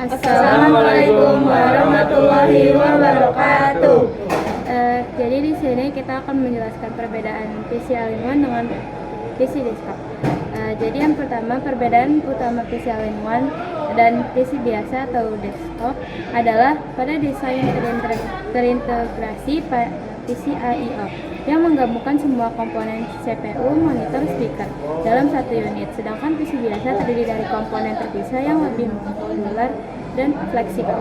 Assalamualaikum warahmatullahi wabarakatuh. Jadi di sini kita akan menjelaskan perbedaan PC All-in-One dengan PC desktop. Jadi yang pertama, perbedaan utama PC All-in-One dan PC biasa atau desktop adalah pada desain terintegrasi PC I/O yang menggabungkan semua komponen CPU, monitor, speaker dalam satu unit. Sedangkan PC biasa terdiri dari komponen terpisah yang lebih modular dan fleksibel.